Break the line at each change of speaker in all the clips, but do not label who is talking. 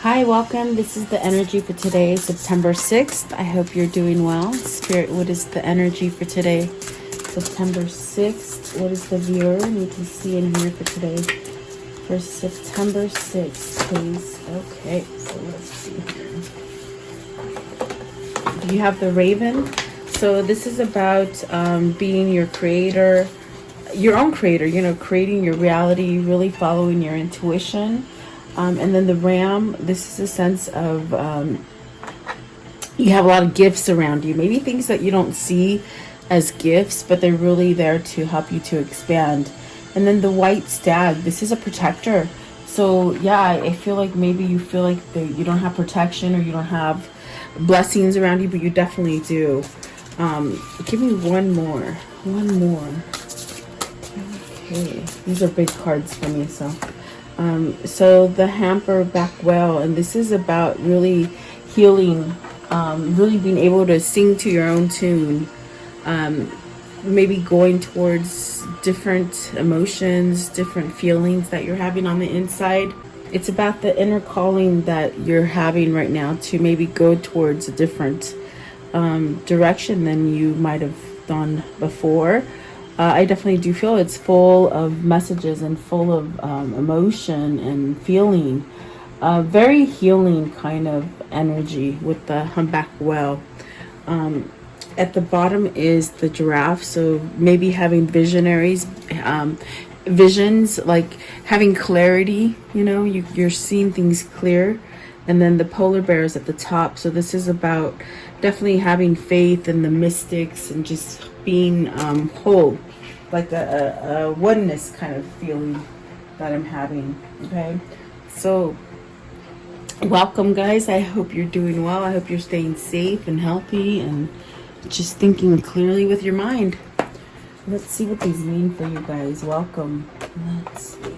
Hi, welcome. This is the energy for today, September 6th. I hope you're doing well. Spirit, what is the energy for today, September 6th? What is the viewer need to see in here for today, for September 6th, please? Okay, so let's see here. You have the Raven. So this is about being your creator, your own creator, creating your reality, really following your intuition. And then the Ram, this is a sense of you have a lot of gifts around you. Maybe things that you don't see as gifts, but they're really there to help you to expand. And then the White Stag, this is a protector. So yeah, I feel like maybe you feel like you don't have protection or you don't have blessings around you, but you definitely do. Give me one more. Okay, these are big cards for me, so. So the Hamper back well, and this is about really healing, really being able to sing to your own tune, maybe going towards different emotions, different feelings that you're having on the inside. It's about the inner calling that you're having right now to maybe go towards a different direction than you might have done before. I definitely do feel it's full of messages and full of emotion and feeling. Very healing kind of energy with the humpback whale. At the bottom is the giraffe. So maybe having visionaries, visions, like having clarity, you're seeing things clear. And then the polar bear is at the top. So this is about definitely having faith in the mystics and just being whole, like a oneness kind of feeling that I'm having. Okay, so welcome, guys. I hope you're doing well. I hope you're staying safe and healthy and just thinking clearly with your mind. Let's see what these mean for you guys. Welcome. Let's see.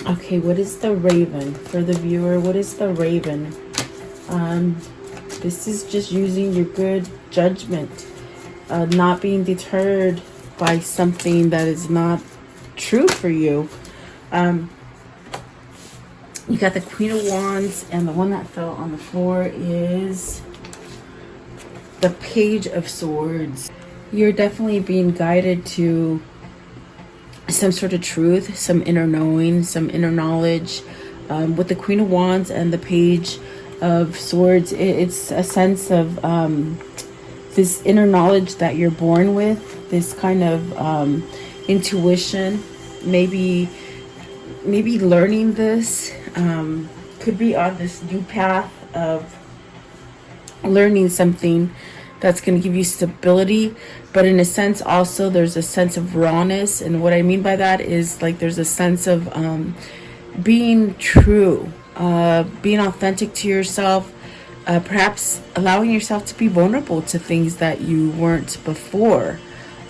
Okay, what is the Raven for the viewer? What is the Raven? This is just using your good judgment, not being deterred by something that is not true for you. You got the Queen of Wands, and the one that fell on the floor is the Page of Swords. You're definitely being guided to some sort of truth, some inner knowing, some inner knowledge. With the Queen of Wands and the Page of Swords, it's a sense of this inner knowledge that you're born with, this kind of intuition, maybe learning this, could be on this new path of learning something that's going to give you stability, but in a sense also there's a sense of rawness. And what I mean by that is like there's a sense of being true, being authentic to yourself, perhaps allowing yourself to be vulnerable to things that you weren't before.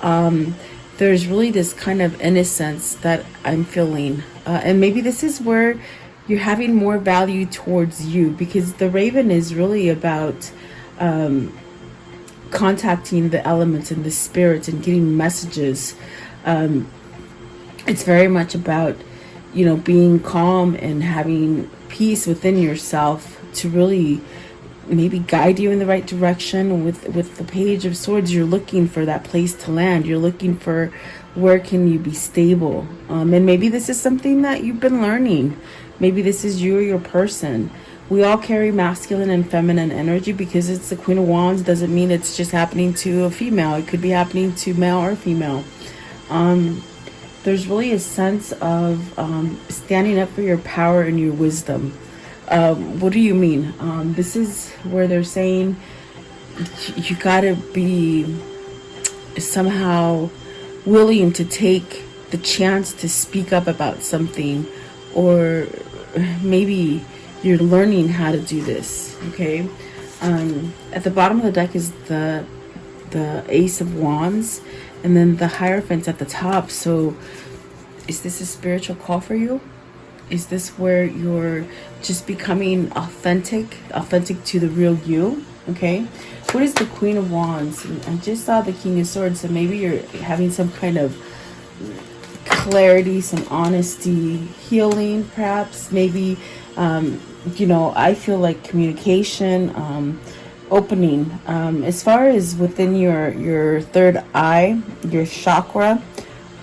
There's really this kind of innocence that I'm feeling, and maybe this is where you're having more value towards you, because the Raven is really about contacting the elements and the spirits and getting messages. It's very much about being calm and having peace within yourself to really maybe guide you in the right direction. With the Page of Swords, you're looking for that place to land. You're looking for where can you be stable, and maybe this is something that you've been learning. Maybe this is you or your person. We all carry masculine and feminine energy. Because it's the Queen of Wands doesn't mean it's just happening to a female. It could be happening to male or female. There's really a sense of standing up for your power and your wisdom. What do you mean? This is where they're saying you gotta be somehow willing to take the chance to speak up about something, or maybe you're learning how to do this. Okay, at the bottom of the deck is the Ace of Wands, and then the Hierophant at the top. So is this a spiritual call for you? Is this where you're just becoming authentic to the real you? Okay, what is the Queen of Wands? I just saw the King of Swords, so maybe you're having some kind of clarity, some honesty, healing, perhaps, maybe, you know, I feel like communication, opening, as far as within your third eye, your chakra,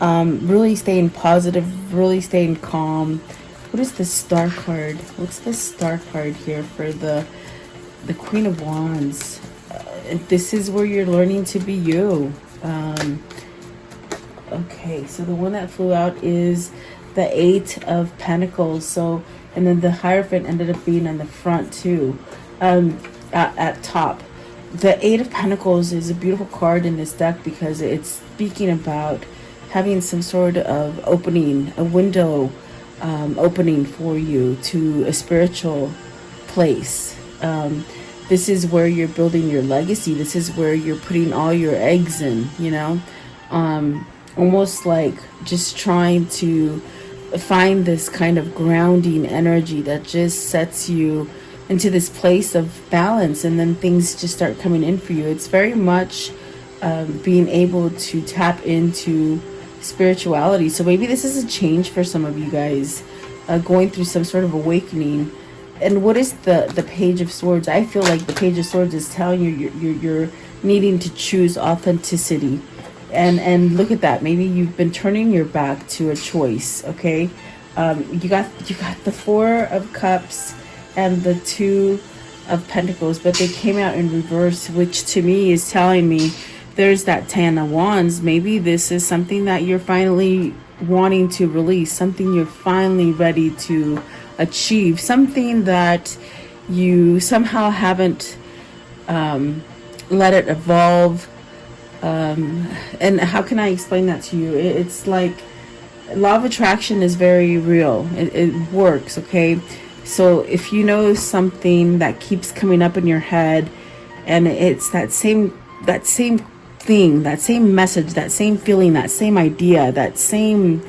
really staying positive, really staying calm. What is the star card? What's the star card here for the Queen of Wands? This is where you're learning to be you. Okay, so the one that flew out is the Eight of Pentacles. So, and then the Hierophant ended up being on the front too, at top. The Eight of Pentacles is a beautiful card in this deck because it's speaking about having some sort of opening, a window opening for you to a spiritual place. This is where you're building your legacy. This is where you're putting all your eggs in, you know, almost like just trying to find this kind of grounding energy that just sets you into this place of balance, and then things just start coming in for you. It's very much being able to tap into spirituality. So maybe this is a change for some of you guys, going through some sort of awakening. And what is the Page of Swords? I feel like the Page of Swords is telling you you're needing to choose authenticity. And look at that. Maybe you've been turning your back to a choice. Okay, you got the Four of Cups and the Two of Pentacles, but they came out in reverse, which to me is telling me there's that Ten of Wands. Maybe this is something that you're finally wanting to release, something you're finally ready to achieve, something that you somehow haven't let it evolve. And how can I explain that to you? It's like law of attraction is very real. It works, okay? So if you know something that keeps coming up in your head, and it's that same thing, that same message, that same feeling, that same idea, that same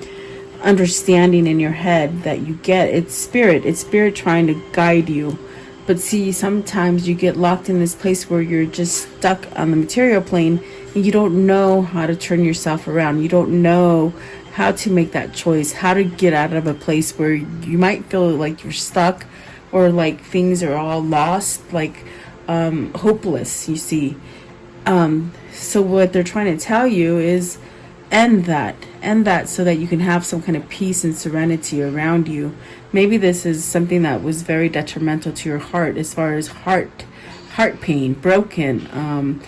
understanding in your head that you get, it's spirit trying to guide you. But see, sometimes you get locked in this place where you're just stuck on the material plane, and you don't know how to turn yourself around. You don't know how to make that choice, how to get out of a place where you might feel like you're stuck, or like things are all lost, like hopeless, you see. So what they're trying to tell you is end that so that you can have some kind of peace and serenity around you. Maybe this is something that was very detrimental to your heart, as far as heart pain, broken,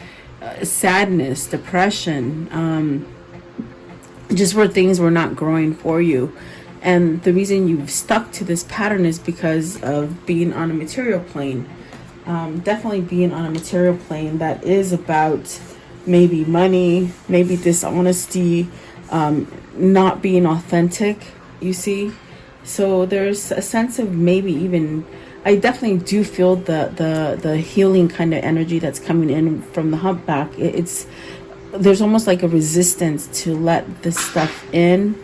sadness, depression, just where things were not growing for you. And the reason you've stuck to this pattern is because of being on a material plane. Definitely being on a material plane that is about maybe money, maybe dishonesty, not being authentic, you see. So there's a sense of maybe even, I definitely do feel the healing kind of energy that's coming in from the humpback. There's almost like a resistance to let this stuff in,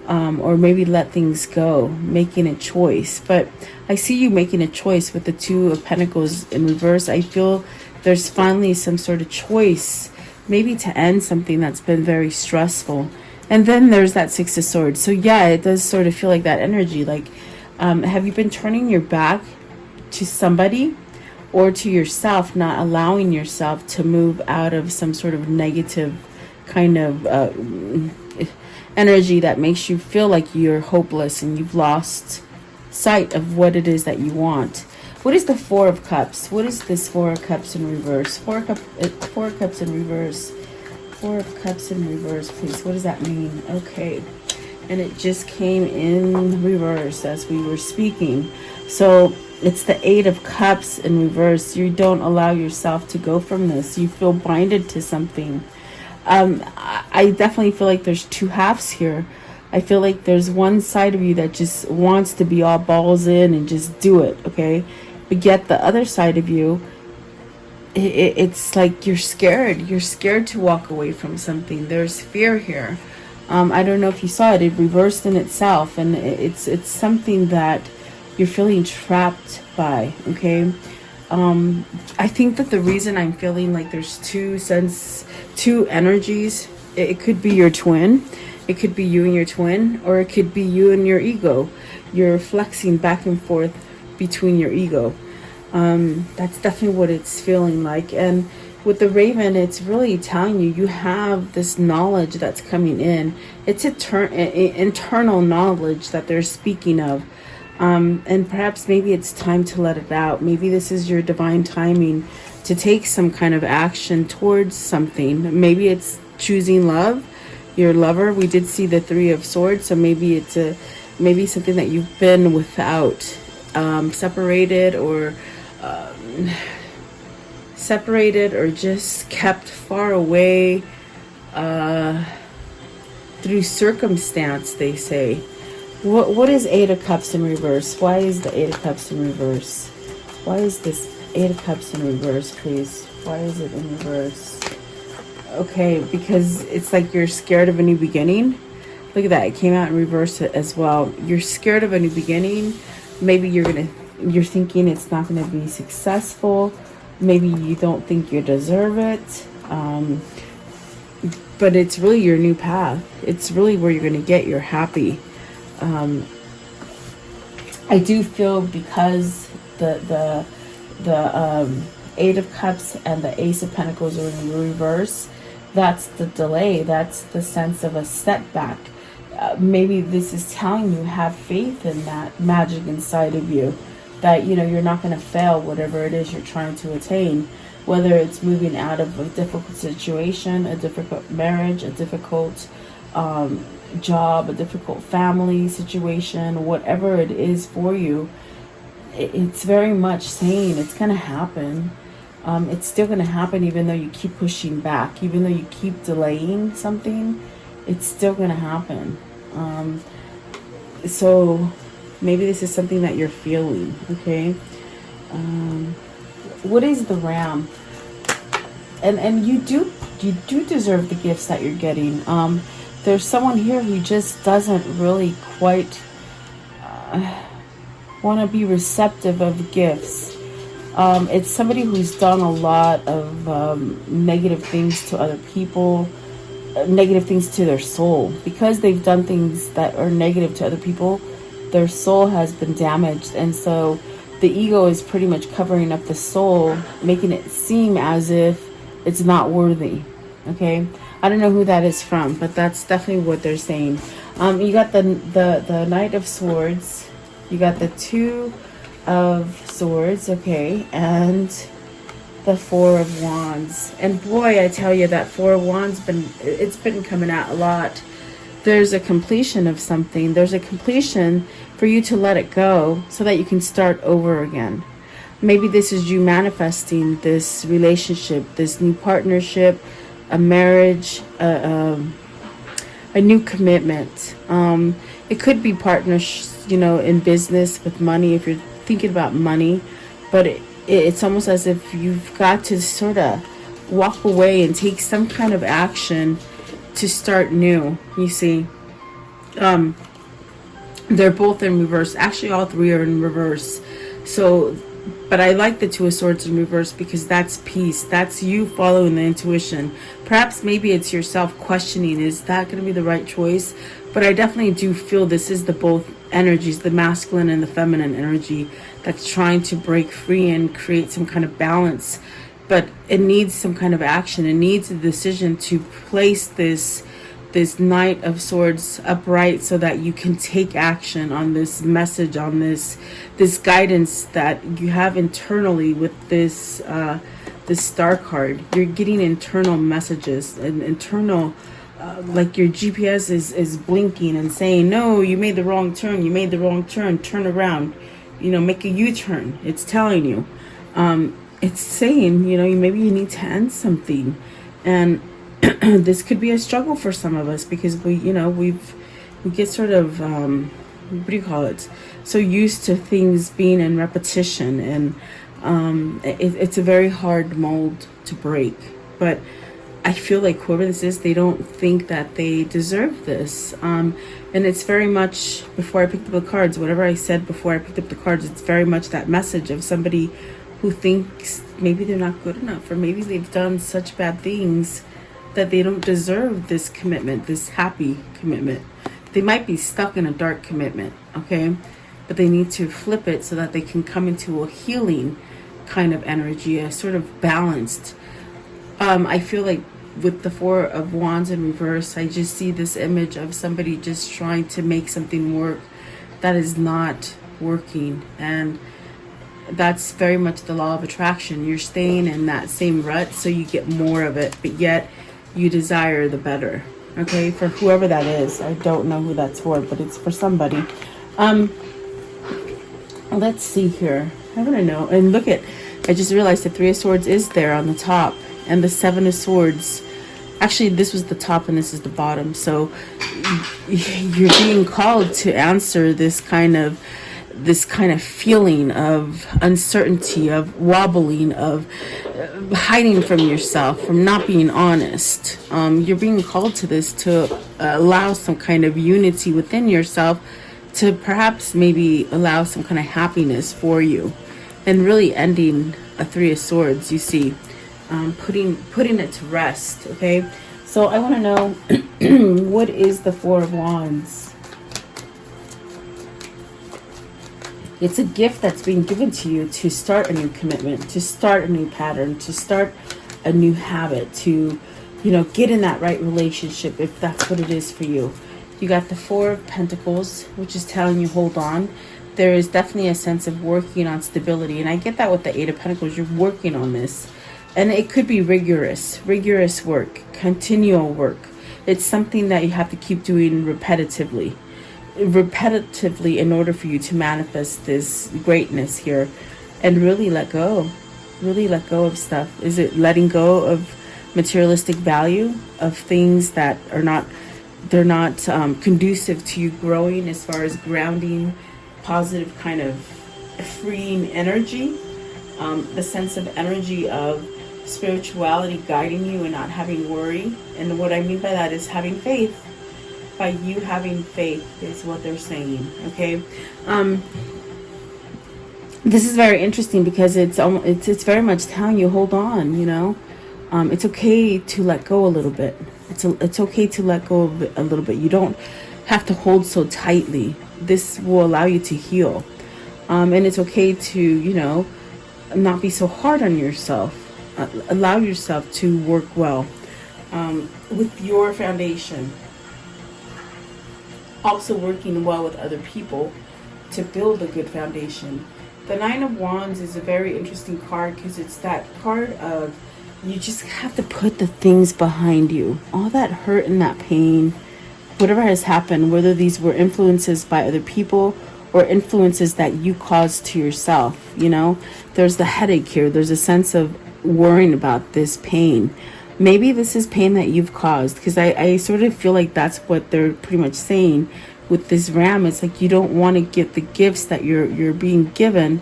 or maybe let things go, making a choice. But I see you making a choice with the Two of Pentacles in reverse. I feel there's finally some sort of choice, maybe to end something that's been very stressful. And then there's that Six of Swords. So yeah, it does sort of feel like that energy. Like, have you been turning your back to somebody or to yourself, not allowing yourself to move out of some sort of negative kind of energy that makes you feel like you're hopeless and you've lost sight of what it is that you want? What is the Four of Cups? What is this Four of Cups in reverse? Four of Cups in reverse. Four of Cups in reverse, please. What does that mean? Okay. And it just came in reverse as we were speaking. So it's the Eight of Cups in reverse. You don't allow yourself to go from this. You feel binded to something. I definitely feel like there's two halves here. I feel like there's one side of you that just wants to be all balls in and just do it, okay? But yet the other side of you, it's like you're scared. You're scared to walk away from something. There's fear here. I don't know if you saw it. It reversed in itself, and it's something that you're feeling trapped by, okay? I think that the reason I'm feeling like there's two energies, it could be your twin. It could be you and your twin, or it could be you and your ego. You're flexing back and forth between your ego. That's definitely what it's feeling like. And with the Raven, it's really telling you, you have this knowledge that's coming in. It's internal knowledge that they're speaking of. And perhaps maybe it's time to let it out. Maybe this is your divine timing to take some kind of action towards something. Maybe it's choosing love, your lover. We did see the Three of Swords, so maybe it's maybe something that you've been without, separated or just kept far away through circumstance, they say. What is Eight of Cups in reverse? Why is the Eight of Cups in reverse? Why is this Eight of Cups in reverse, please? Why is it in reverse? Okay, because it's like you're scared of a new beginning. Look at that, it came out in reverse as well. You're scared of a new beginning. Maybe you're thinking it's not gonna be successful. Maybe you don't think you deserve it. But it's really your new path. It's really where you're gonna get your happy. I do feel because the Eight of Cups and the Ace of Pentacles are in reverse, that's the delay. That's the sense of a setback. Maybe this is telling you, have faith in that magic inside of you, that you're not going to fail whatever it is you're trying to attain, whether it's moving out of a difficult situation, a difficult marriage, a difficult job, a difficult family situation, whatever it is for you. It's very much saying it's going to happen. It's still going to happen even though you keep pushing back, even though you keep delaying something, it's still going to happen. So maybe this is something that you're feeling, okay? What is the Ram? And you do deserve the gifts that you're getting. There's someone here who just doesn't really quite want to be receptive of gifts. It's somebody who's done a lot of negative things to other people, negative things to their soul. Because they've done things that are negative to other people, their soul has been damaged. And so the ego is pretty much covering up the soul, making it seem as if it's not worthy. Okay? I don't know who that is from, but that's definitely what they're saying. You got the Knight of Swords. You got the Two of Swords, okay, and the Four of Wands. And boy, I tell you, that Four of Wands it's been coming out a lot. There's a completion of something. There's a completion for you to let it go so that you can start over again. Maybe this is you manifesting this relationship, this new partnership, a marriage, a new commitment. It could be partners, in business with money, if you're thinking about money, but it's almost as if you've got to sort of walk away and take some kind of action to start new. You see, they're both in reverse. Actually, all three are in reverse. So, but I like the Two of Swords in reverse because that's peace. That's you following the intuition. Perhaps maybe it's yourself questioning, is that going to be the right choice? But I definitely do feel this is the both energies, the masculine and the feminine energy, that's trying to break free and create some kind of balance. But it needs some kind of action. It needs a decision to place this Knight of Swords upright so that you can take action on this message, on this guidance that you have internally with this Star card. You're getting internal messages, and internal like your GPS is blinking and saying, no, you made the wrong turn, turn around, make a U-turn. It's telling you, it's saying, maybe you need to end something. And this could be a struggle for some of us because we get sort of, what do you call it? So used to things being in repetition, and it's a very hard mold to break. But I feel like whoever this is, they don't think that they deserve this. And it's very much, before I picked up the cards, whatever I said before I picked up the cards, it's very much that message of somebody who thinks maybe they're not good enough, or maybe they've done such bad things that they don't deserve this commitment, this happy commitment. They might be stuck in a dark commitment, okay? But they need to flip it so that they can come into a healing kind of energy, a sort of balanced. I feel like with the Four of Wands in reverse, I just see this image of somebody just trying to make something work that is not working. And that's very much the law of attraction. You're staying in that same rut so you get more of it, but yet you desire the better. Okay, for whoever that is. I don't know who that's for, but it's for somebody. Let's see here. I want to know. And look at, I just realized the Three of Swords is there on the top, and the Seven of Swords. Actually, this was the top and this is the bottom. So you're being called to answer this kind of feeling of uncertainty, of wobbling, of hiding from yourself, from not being honest. You're being called to this to allow some kind of unity within yourself, to perhaps maybe allow some kind of happiness for you, and really ending a Three of Swords, you see, putting it to rest. Okay, so I want to know what is the Four of Wands? It's a gift that's being given to you to start a new commitment, to start a new pattern, to start a new habit, to, you know, get in that right relationship, if that's what it is for you. You got the Four of Pentacles, which is telling you hold on. There is definitely a sense of working on stability. And I get that with the Eight of Pentacles. You're working on this. And it could be rigorous work, continual work. It's something that you have to keep doing repetitively in order for you to manifest this greatness here, and really let go of stuff. Is it letting go of materialistic value, of things that are not, they're not conducive to you growing, as far as grounding, positive kind of freeing energy, the sense of energy of spirituality guiding you and not having worry. And what I mean by that is having faith. By you having faith is what they're saying. Okay, this is very interesting because it's very much telling you hold on. You know, it's okay to let go a little bit. It's okay to let go of it a little bit. You don't have to hold so tightly. This will allow you to heal, and it's okay to, you know, not be so hard on yourself. Allow yourself to work well with your foundation. Also working well with other people to build a good foundation. The Nine of Wands is a very interesting card because it's that card of, you just have to put the things behind you. All that hurt and that pain, whatever has happened, whether these were influences by other people or influences that you caused to yourself, you know, there's the headache here. There's a sense of worrying about this pain. Maybe this is pain that you've caused, because I sort of feel like that's what they're pretty much saying with this ram. It's like you don't want to get the gifts that you're being given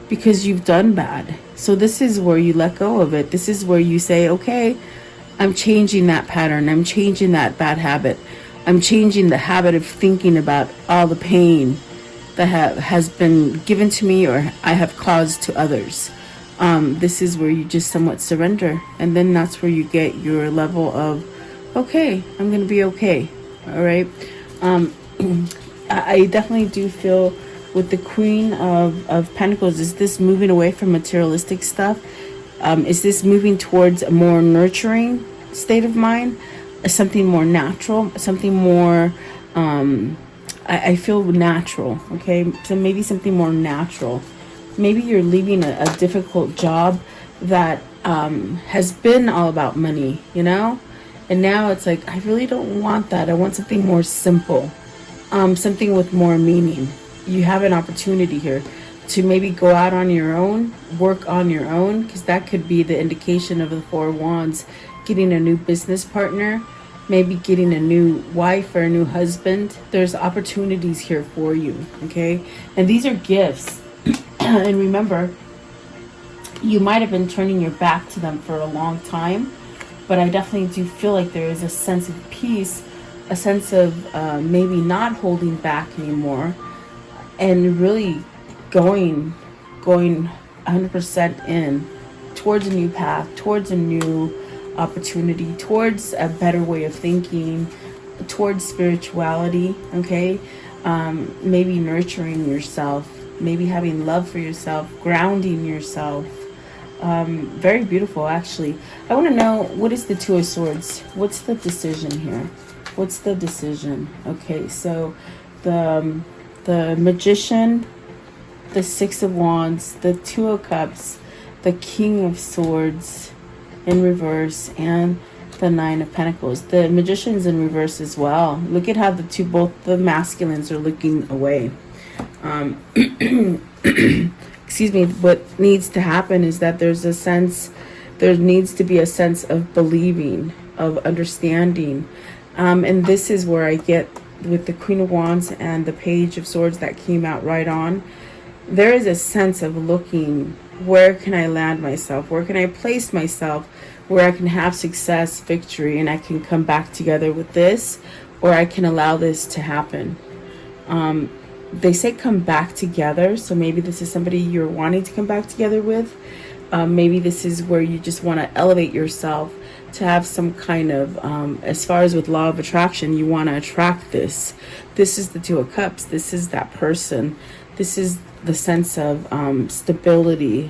because you've done bad. So this is where you let go of it. This is where you say, okay, I'm changing that pattern. I'm changing that bad habit. I'm changing the habit of thinking about all the pain that has been given to me or I have caused to others. This is where you just somewhat surrender, and then that's where you get your level of, okay, I'm gonna be okay. All right. I definitely do feel with the Queen of Pentacles, is this moving away from materialistic stuff? Is this moving towards a more nurturing state of mind, something more natural, something more I feel natural? Okay, so maybe something more natural. Maybe you're leaving a difficult job that has been all about money, you know? And now it's like, I really don't want that. I want something more simple, something with more meaning. You have an opportunity here to maybe go out on your own, work on your own, because that could be the indication of the Four of Wands, getting a new business partner, maybe getting a new wife or a new husband. There's opportunities here for you, okay? And these are gifts. And remember, you might have been turning your back to them for a long time, but I definitely do feel like there is a sense of peace, a sense of maybe not holding back anymore, and really going 100% in towards a new path, towards a new opportunity towards a better way of thinking, towards spirituality, okay? Maybe nurturing yourself, maybe having love for yourself, grounding yourself. Very beautiful, actually. I want to know, what is the Two of Swords? What's the decision here? What's the decision? Okay, so the Magician, the Six of Wands, the Two of Cups, the King of Swords in reverse, and the Nine of Pentacles. The Magician's in reverse as well. Look at how both the masculines are looking away. Excuse me. What needs to happen is that there needs to be a sense of believing, of understanding. And this is where I get with the Queen of Wands and the Page of Swords that came out right on. There is a sense of looking, where can I land myself? Where can I place myself where I can have success, victory, and I can come back together with this, or I can allow this to happen. They say come back together, so maybe this is somebody you're wanting to come back together with. Maybe this is where you just want to elevate yourself to have some kind of, as far as with law of attraction, you want to attract this. This is the Two of Cups. This is that person. This is the sense of stability,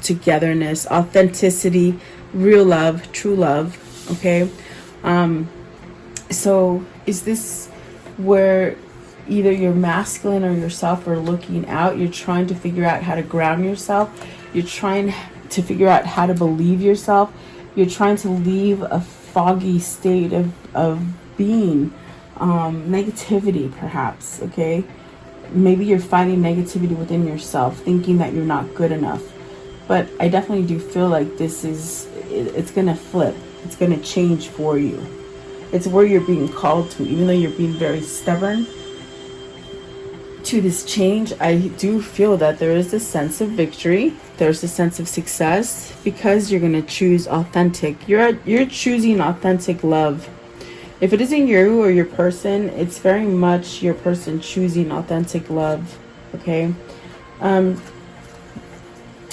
togetherness, authenticity, real love, true love, okay? So is this where either your masculine or yourself are looking out? You're trying to figure out how to ground yourself. You're trying to figure out how to believe yourself. You're trying to leave a foggy state of being, negativity perhaps, okay? Maybe you're fighting negativity within yourself, thinking that you're not good enough. But I definitely do feel like it's going to flip. It's going to change for you. It's where you're being called to. Even though you're being very stubborn to this change, I do feel that there is a sense of victory. There's a sense of success because you're going to choose authentic. You're choosing authentic love. If it isn't you or your person, it's very much your person choosing authentic love, okay?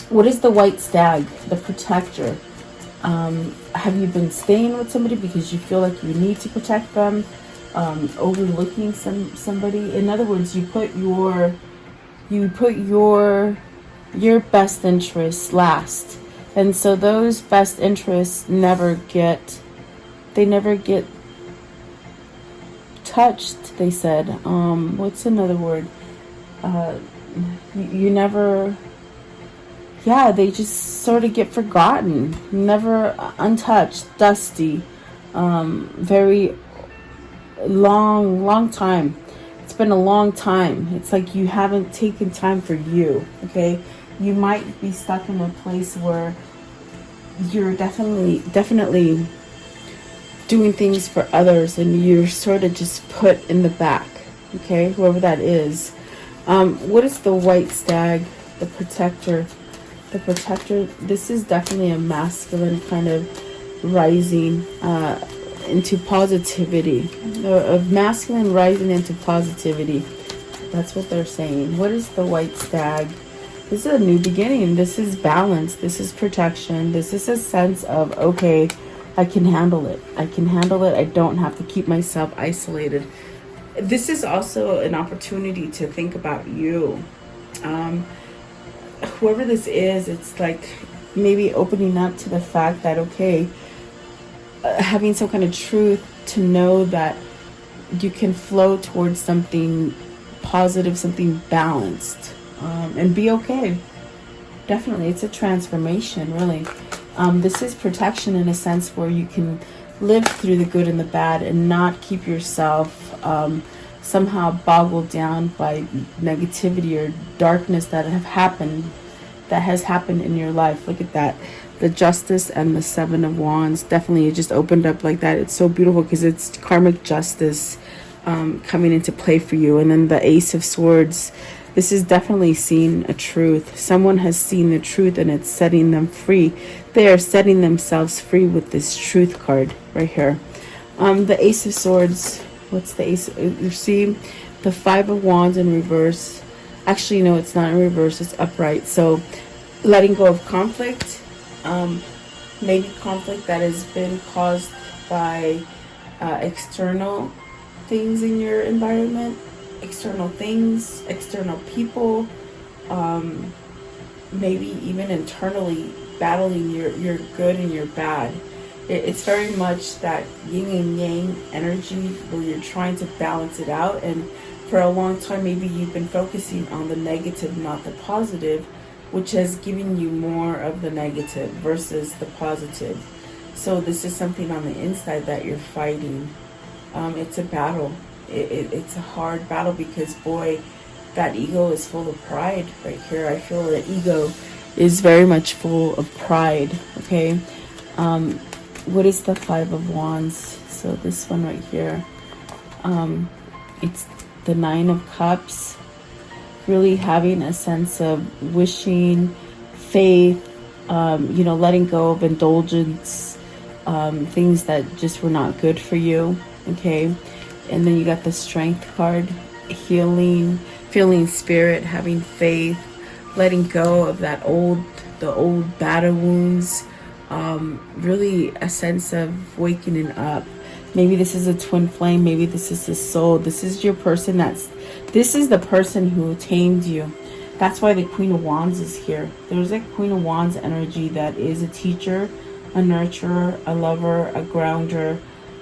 What is the White Stag, the Protector? Have you been staying with somebody because you feel like you need to protect them? Overlooking somebody? In other words, you put your best interests last. And so those best interests never get touched, they said. What's another word? You never, they just sort of get forgotten, never untouched, dusty, very long time. It's been a long time. It's like you haven't taken time for you, okay? You might be stuck in a place where you're definitely doing things for others and you're sort of just put in the back, okay? Whoever that is. What is the White Stag, the Protector? The Protector, this is definitely a masculine kind of rising into positivity. Of masculine rising into positivity. That's what they're saying. What is the White Stag? This is a new beginning. This is balance. This is protection. This is a sense of, okay, I can handle it. I can handle it. I don't have to keep myself isolated. This is also an opportunity to think about you. Whoever this is, it's like maybe opening up to the fact that, okay, having some kind of truth to know that you can flow towards something positive, something balanced, and be okay. Definitely, it's a transformation, really. This is protection in a sense where you can live through the good and the bad and not keep yourself somehow boggled down by negativity or darkness that has happened in your life. Look at that. The Justice and the Seven of Wands. Definitely, it just opened up like that. It's so beautiful because it's karmic justice coming into play for you. And then the Ace of Swords. This is definitely seeing a truth. Someone has seen the truth and it's setting them free. They are setting themselves free with this truth card right here. The Ace of Swords. What's the Ace? You see the Five of Wands in reverse. Actually, no, it's not in reverse. It's upright. So letting go of conflict. maybe conflict that has been caused by external things in your environment, external things, external people, maybe even internally battling your good and your bad. It's very much that yin and yang energy where you're trying to balance it out. And for a long time, maybe you've been focusing on the negative, not the positive, which has given you more of the negative versus the positive. So this is something on the inside that you're fighting. It's a battle. It's a hard battle because, boy, that ego is full of pride right here. I feel that ego is very much full of pride, okay? What is the Five of Wands? So this one right here, it's the Nine of Cups. Really having a sense of wishing, faith, letting go of indulgence, things that just were not good for you, okay? And then you got the Strength card, healing, feeling spirit, having faith, letting go of the old battle wounds, really a sense of waking up. Maybe this is a twin flame, maybe this is a soul. This is your person this is the person who tamed you. That's why the Queen of Wands is here. There's a Queen of Wands energy that is a teacher, a nurturer, a lover, a grounder,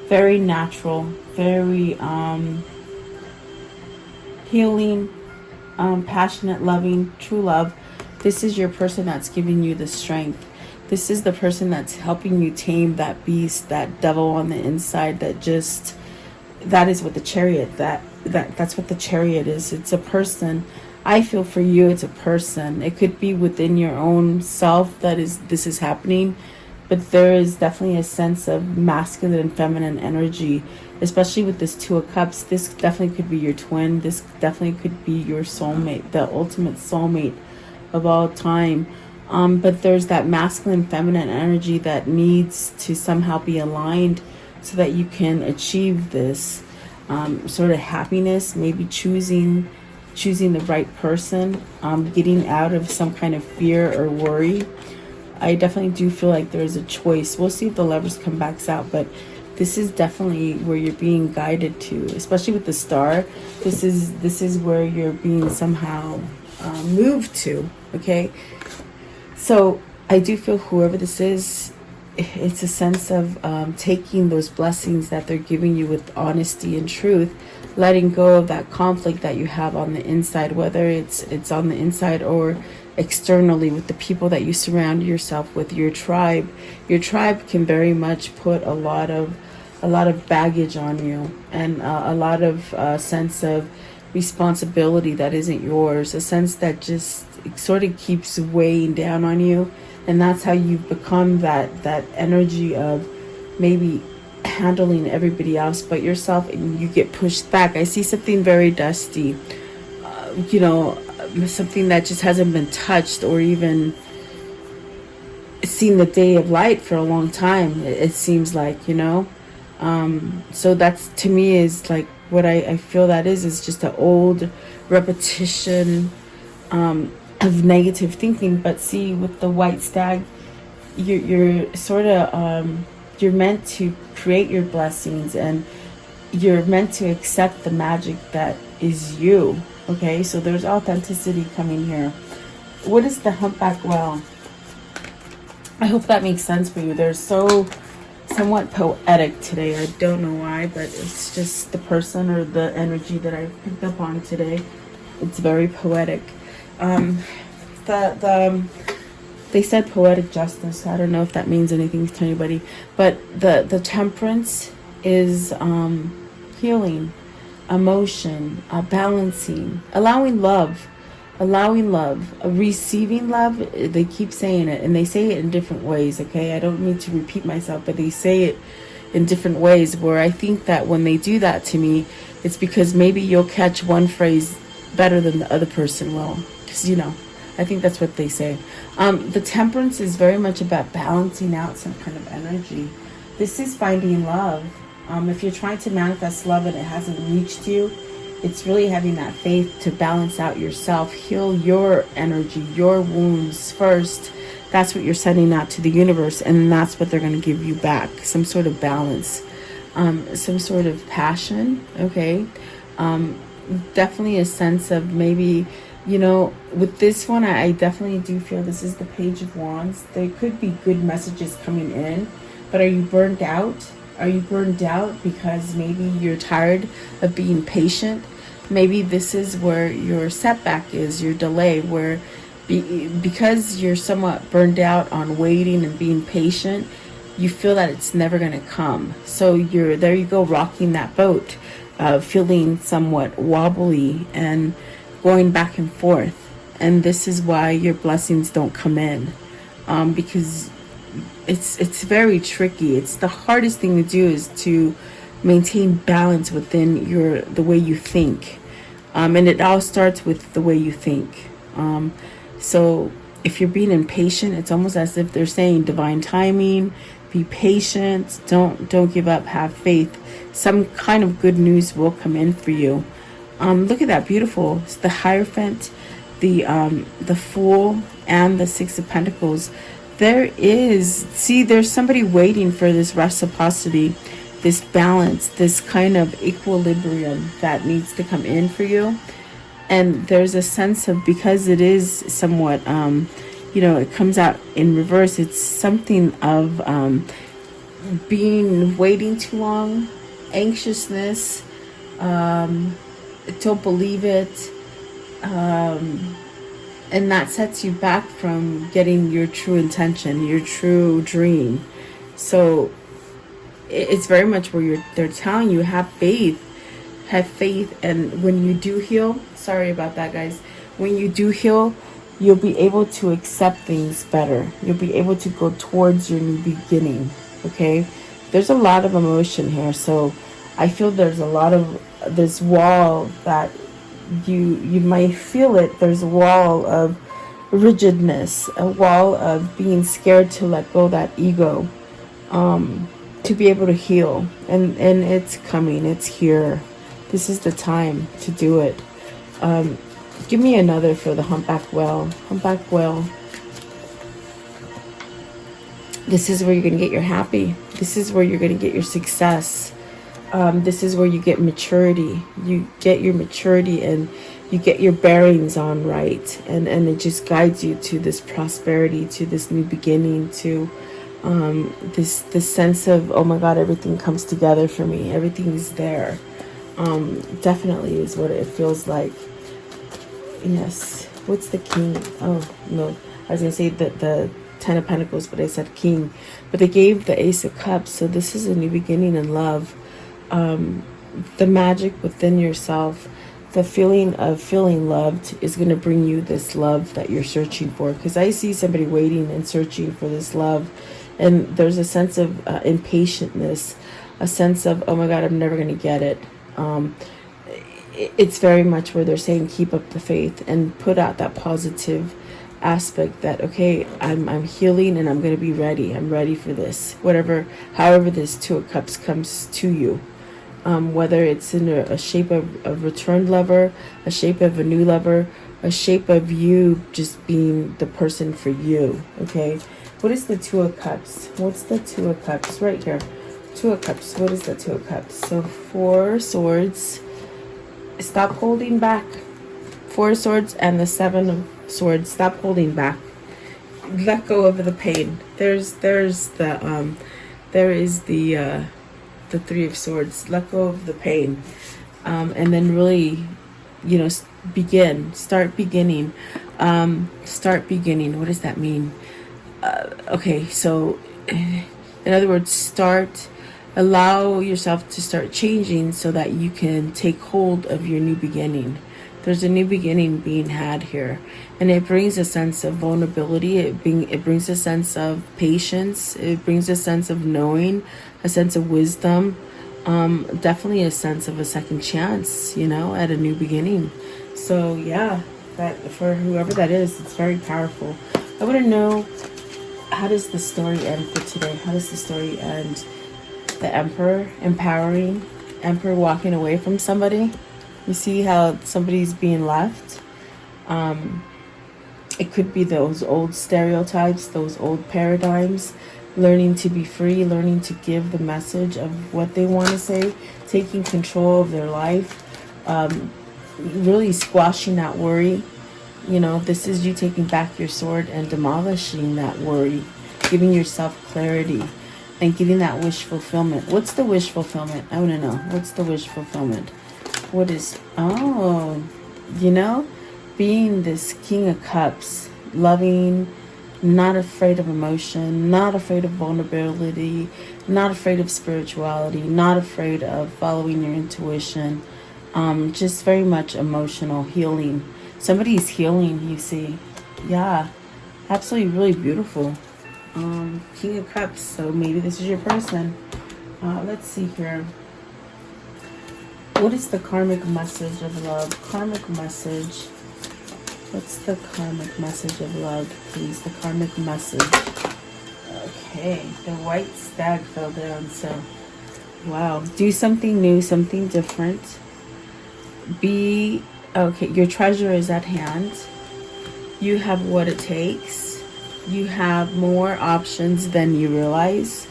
very natural, very healing, passionate, loving, true love. This is your person that's giving you the strength. This is the person that's helping you tame that beast, that devil on the inside that is what the Chariot, that's what the Chariot is. It's a person. I feel for you, it's a person. It could be within your own self this is happening, but there is definitely a sense of masculine and feminine energy, especially with this Two of Cups. This definitely could be your twin. This definitely could be your soulmate, the ultimate soulmate of all time. But there's that masculine feminine energy that needs to somehow be aligned so that you can achieve this sort of happiness, maybe choosing the right person, getting out of some kind of fear or worry. I definitely do feel like there's a choice. We'll see if the Lovers come back out, but this is definitely where you're being guided to, especially with the Star. This is where you're being somehow moved to, okay? So I do feel whoever this is, it's a sense of taking those blessings that they're giving you with honesty and truth, letting go of that conflict that you have on the inside, whether it's on the inside or externally with the people that you surround yourself with, your tribe. Your tribe can very much put a lot of baggage on you, and a lot of sense of responsibility that isn't yours, a sense that just sort of keeps weighing down on you. And that's how you've become that energy of maybe handling everybody else but yourself, and you get pushed back. I see something very dusty, something that just hasn't been touched or even seen the day of light for a long time, it seems like, so that's, to me, is like what I feel that is just an old repetition of negative thinking. But see, with the White Stag, you're sort of you're meant to create your blessings, and you're meant to accept the magic that is you. Okay, so there's authenticity coming here. What is the Humpback Whale? I hope that makes sense for you. They're somewhat poetic today. I don't know why, but it's just the person or the energy that I picked up on today. It's very poetic. They said poetic justice. I don't know if that means anything to anybody, but the Temperance is healing, emotion, balancing, allowing love, receiving love. They keep saying it, and they say it in different ways. Okay, I don't need to repeat myself, but they say it in different ways, where I think that when they do that to me, it's because maybe you'll catch one phrase better than the other person will, because I think that's what they say. The Temperance is very much about balancing out some kind of energy. This is finding love. If you're trying to manifest love and it hasn't reached you, it's really having that faith to balance out yourself, heal your energy, your wounds first, that's what you're sending out to the universe, and that's what they're going to give you back. Some sort of balance, some sort of passion. Okay. Definitely a sense of maybe, you know, with this one, I definitely do feel this is the Page of Wands. There could be good messages coming in, but are you burned out? Are you burned out because maybe you're tired of being patient? Maybe this is where your setback is, your delay, where because you're somewhat burned out on waiting and being patient, you feel that it's never going to come. So you're there, you go, rocking that boat, feeling somewhat wobbly and going back and forth. And this is why your blessings don't come in, because it's very tricky. It's the hardest thing to do, is to maintain balance within the way you think, and it all starts with the way you think. So if you're being impatient, it's almost as if they're saying divine timing. Be patient. Don't give up. Have faith. Some kind of good news will come in for you. Look at that, beautiful. It's the Hierophant, the Fool, and the Six of Pentacles. There's somebody waiting for this reciprocity, this balance, this kind of equilibrium that needs to come in for you. And there's a sense of, because it is somewhat, you know, it comes out in reverse. It's something of waiting too long, anxiousness, don't believe it, and that sets you back from getting your true intention, your true dream. So it's very much where they're telling you, have faith, and when you do heal, sorry about that, guys, when you do heal, you'll be able to accept things better. You'll be able to go towards your new beginning. Okay, there's a lot of emotion here, so I feel there's a lot of this wall that you might feel it. There's a wall of rigidness, a wall of being scared to let go that ego, to be able to heal, and it's coming, it's here. This is the time to do it. Give me another for the Humpback Whale. Humpback Whale. This is where you're going to get your happy. This is where you're going to get your success. This is where you get maturity. You get your maturity and you get your bearings on right. And it just guides you to this prosperity, to this new beginning, to this sense of, oh my God, everything comes together for me. Everything's there. Definitely is what it feels like. Yes. What's the King? Oh, no. I was going to say the Ten of Pentacles, but I said King. But they gave the Ace of Cups. So this is a new beginning in love. The magic within yourself, the feeling of feeling loved is going to bring you this love that you're searching for. Because I see somebody waiting and searching for this love. And there's a sense of impatientness, a sense of, oh my God, I'm never going to get it. It's very much where they're saying keep up the faith and put out that positive aspect that, okay, I'm healing and I'm going to be ready. I'm ready for this. However this Two of Cups comes to you. Whether it's in a shape of a returned lover, a shape of a new lover, a shape of you just being the person for you. Okay. What is the Two of Cups? What's the Two of Cups? Right here. Two of Cups. What is the Two of Cups? So Four Swords. Stop holding back. Four Swords and the Seven of Swords. Stop holding back. Let go of the pain. There is the Three of Swords. Let go of the pain, and then really, start beginning. What does that mean? Okay, so in other words, allow yourself to start changing so that you can take hold of your new beginning. There's a new beginning being had here, and it brings a sense of vulnerability. It brings a sense of patience. It brings a sense of knowing, a sense of wisdom, definitely a sense of a second chance, at a new beginning. So yeah, that for whoever that is, it's very powerful. I want to know, how does the story end for today? How does the story end? The Emperor, empowering, Emperor walking away from somebody. You see how somebody's being left. It could be those old stereotypes, those old paradigms, learning to be free, learning to give the message of what they want to say, taking control of their life, really squashing that worry. You know, this is you taking back your sword and demolishing that worry, giving yourself clarity, and getting that wish fulfillment. What's the wish fulfillment? I want to know. What's the wish fulfillment? What is, oh, you know, being this King of Cups, loving, not afraid of emotion, not afraid of vulnerability, not afraid of spirituality, not afraid of following your intuition, just very much emotional healing. Somebody's healing, you see. Yeah, absolutely, really beautiful. King of Cups, so maybe this is your person. Let's see here. What is the karmic message of love? Karmic message. What's the karmic message of love, please? The karmic message. Okay, the white stag fell down, so wow. Do something new, something different. Okay, your treasure is at hand. You have what it takes. You have more options than you realize.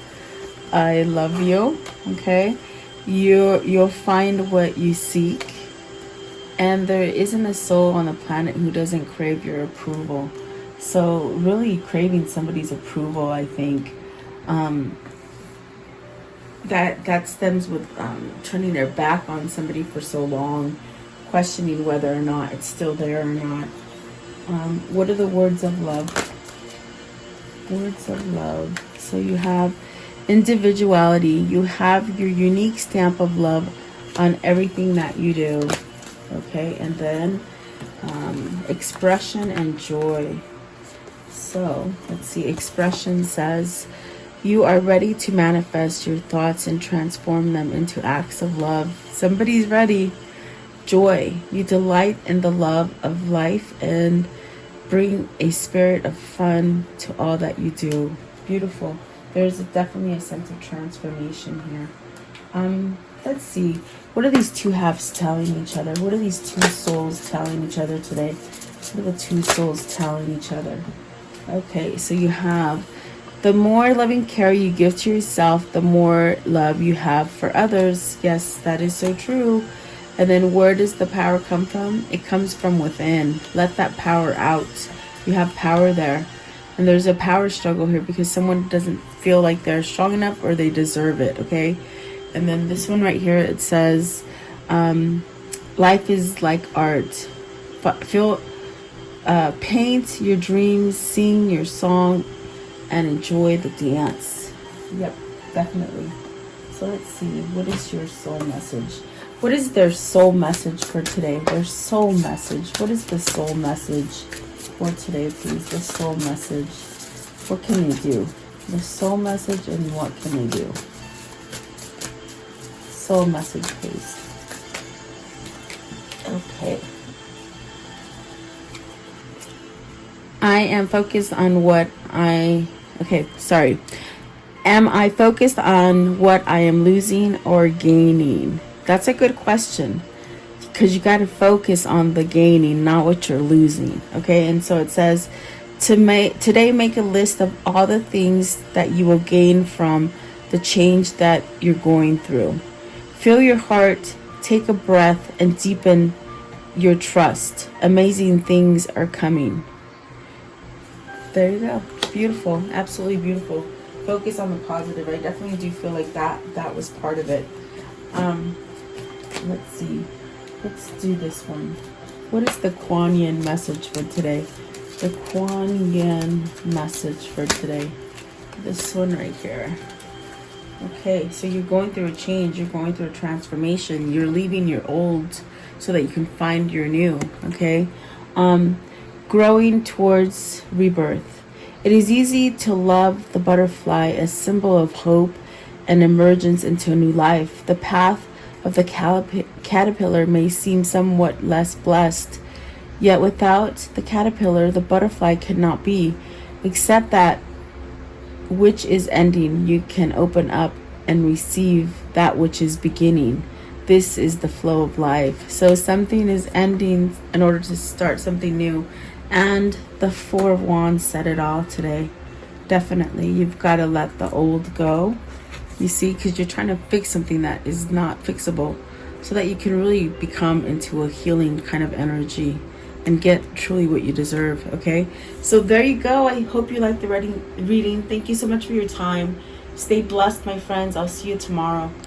I love you, okay? You'll find what you seek. And there isn't a soul on the planet who doesn't crave your approval. So really craving somebody's approval, I think, that stems with turning their back on somebody for so long, questioning whether or not it's still there or not. What are the words of love? Words of love. So you have individuality. You have your unique stamp of love on everything that you do. Okay, and then expression and joy. So let's see. Expression says you are ready to manifest your thoughts and transform them into acts of love. Somebody's ready. Joy. You delight in the love of life and bring a spirit of fun to all that you do. Beautiful. There's definitely a sense of transformation here. Let's see. What are these two halves telling each other? What are these two souls telling each other today? What are the two souls telling each other? Okay, so you have the more loving care you give to yourself, the more love you have for others. Yes, that is so true. And then where does the power come from? It comes from within. Let that power out. You have power there. And there's a power struggle here because someone doesn't feel like they're strong enough or they deserve it, okay? And then this one right here, it says, life is like art. Paint your dreams, sing your song, and enjoy the dance. Yep, definitely. So let's see, what is your soul message? What is their soul message for today? Their soul message. What is the soul message for today, please? The soul message. What can they do? The soul message and what can they do? Soul message, please. Okay. I am focused on what I... Okay, sorry. Am I focused on what I am losing or gaining? That's a good question. Because you got to focus on the gaining, not what you're losing. Okay, and so it says, today make a list of all the things that you will gain from the change that you're going through. Fill your heart, take a breath, and deepen your trust. Amazing things are coming. There you go. Beautiful. Absolutely beautiful. Focus on the positive. I definitely do feel like that was part of it. Let's see. Let's do this one. What is the Kuan Yin message for today? The Kuan Yin message for today. This one right here. Okay, so you're going through a change. You're going through a transformation. You're leaving your old so that you can find your new. Okay? Growing towards rebirth. It is easy to love the butterfly, a symbol of hope and emergence into a new life. The path of the caterpillar may seem somewhat less blessed, yet without the caterpillar, the butterfly cannot be. Accept that which is ending, you can open up and receive that which is beginning. This is the flow of life. So something is ending in order to start something new. And the Four of Wands said it all today. Definitely, you've got to let the old go. You see, because you're trying to fix something that is not fixable, so that you can really become into a healing kind of energy and get truly what you deserve. Okay, so there you go. I hope you liked the reading. Thank you so much for your time. Stay blessed, my friends. I'll see you tomorrow.